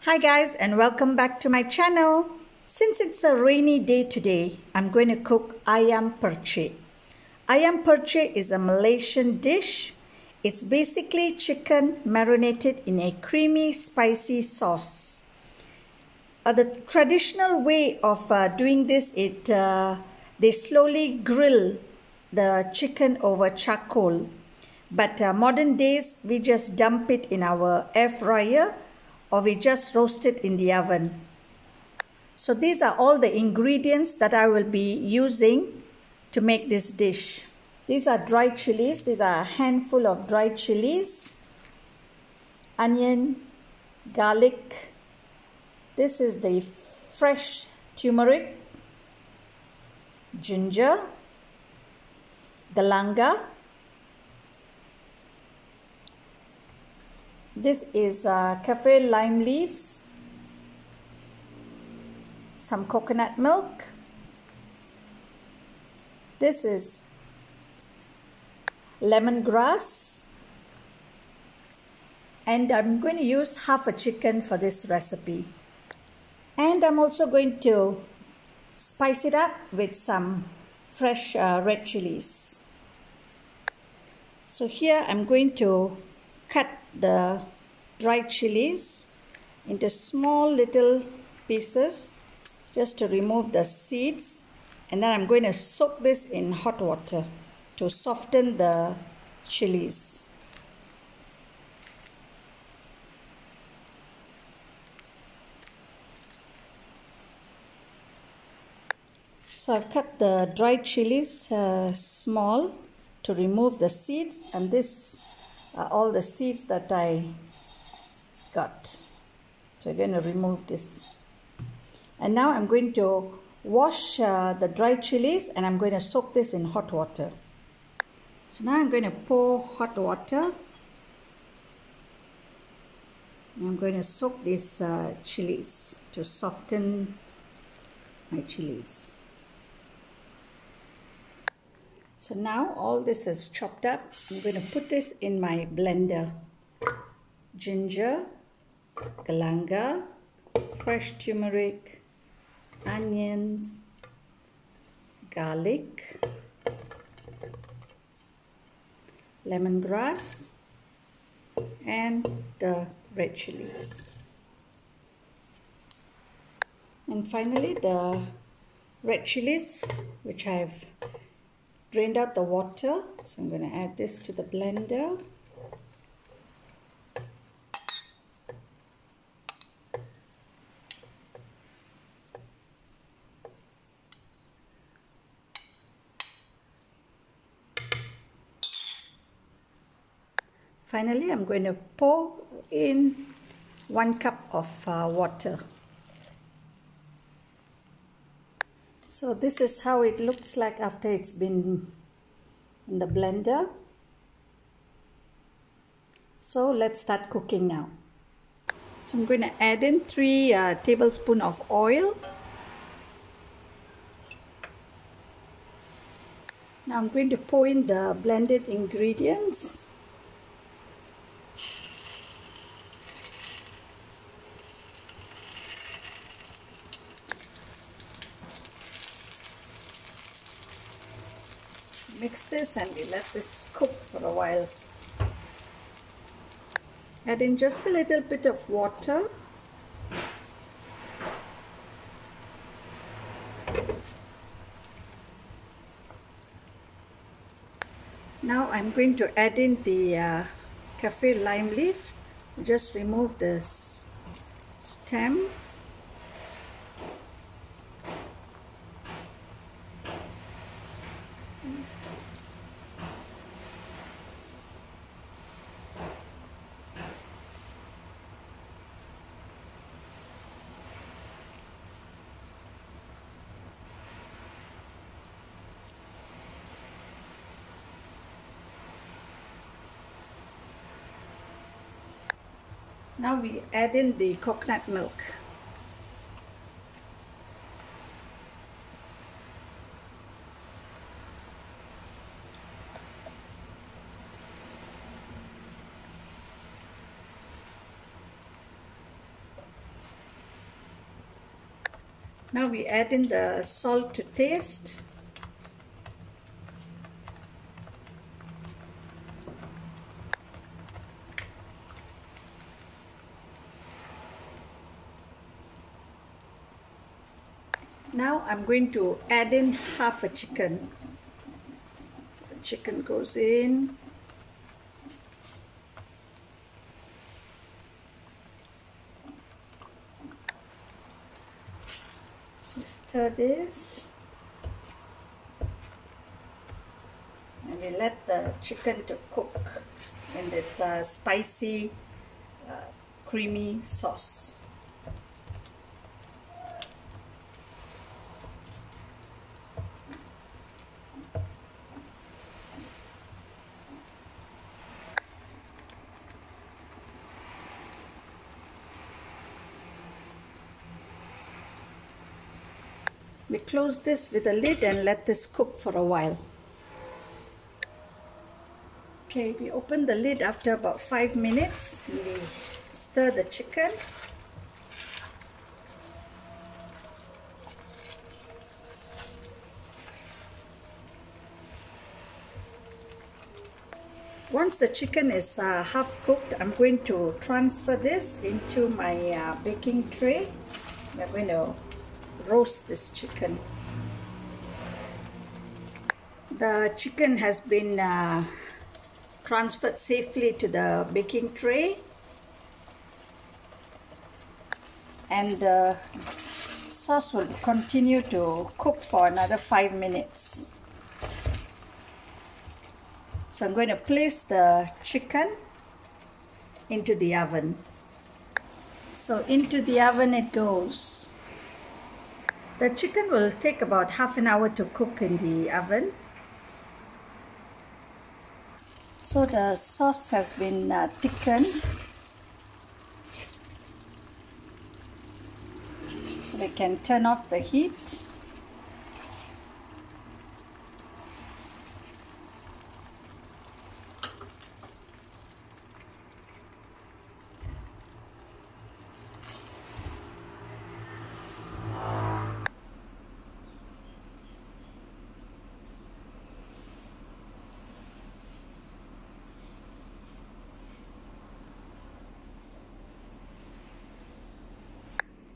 Hi guys, and welcome back to my channel. Since it's a rainy day today, I'm going to cook Ayam Percik. Ayam Percik is a Malaysian dish. It's basically chicken marinated in a creamy spicy sauce. The traditional way of doing this is they slowly grill the chicken over charcoal. But modern days, we just dump it in our air fryer or we just roast it in the oven. So these are all the ingredients that I will be using to make this dish. These are dried chilies. These are a handful of dried chilies, onion, garlic. This is the fresh turmeric, ginger, galanga. This is kaffir lime leaves, some coconut milk. This is lemongrass, and I'm going to use half a chicken for this recipe. And I'm also going to spice it up with some fresh red chilies. So here I'm going to cut the dried chilies into small little pieces just to remove the seeds, and then I'm going to soak this in hot water to soften the chilies. So I've cut the dried chilies small to remove the seeds, and this are all the seeds that I got. So I'm going to remove this. And now I'm going to wash the dried chilies, and I'm going to soak this in hot water. So now I'm going to pour hot water. And I'm going to soak these chilies to soften my chilies. So now all this is chopped up. I'm going to put this in my blender. Ginger, galanga, fresh turmeric, onions, garlic, lemongrass, and the red chilies. And finally the red chilies, which I've drained out the water. So I'm going to add this to the blender. Finally, I'm going to pour in 1 cup of water. So this is how it looks like after it's been in the blender. So let's start cooking now. So I'm going to add in 3 tablespoons of oil. Now I'm going to pour in the blended ingredients. Mix this and we let this cook for a while. Add in just a little bit of water. Now I'm going to add in the kaffir lime leaf. Just remove this stem. Now we add in the coconut milk. Now we add in the salt to taste. Now I'm going to add in half a chicken. So the chicken goes in. We stir this. And we let the chicken to cook in this spicy, creamy sauce. We close this with a lid and let this cook for a while. Okay, we open the lid after about 5 minutes. We stir the chicken. Once the chicken is half cooked, I'm going to transfer this into my baking tray. I'm going to roast this chicken. The chicken has been transferred safely to the baking tray, and the sauce will continue to cook for another 5 minutes. So I'm going to place the chicken into the oven. So into the oven it goes. The chicken will take about half an hour to cook in the oven. So the sauce has been thickened. So we can turn off the heat.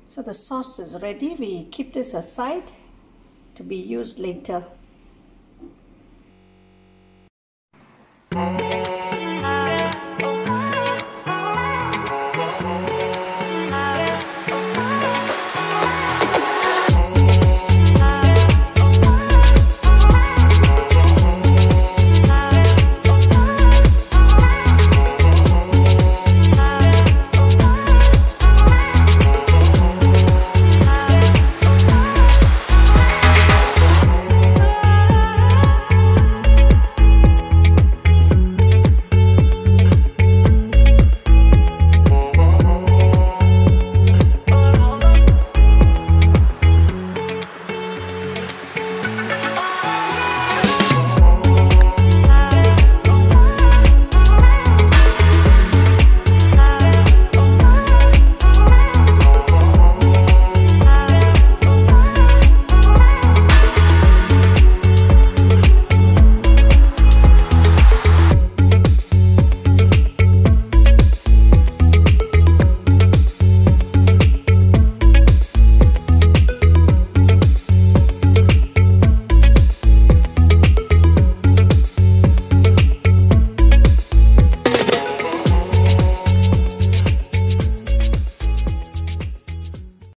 So the sauce is ready. We keep this aside to be used later.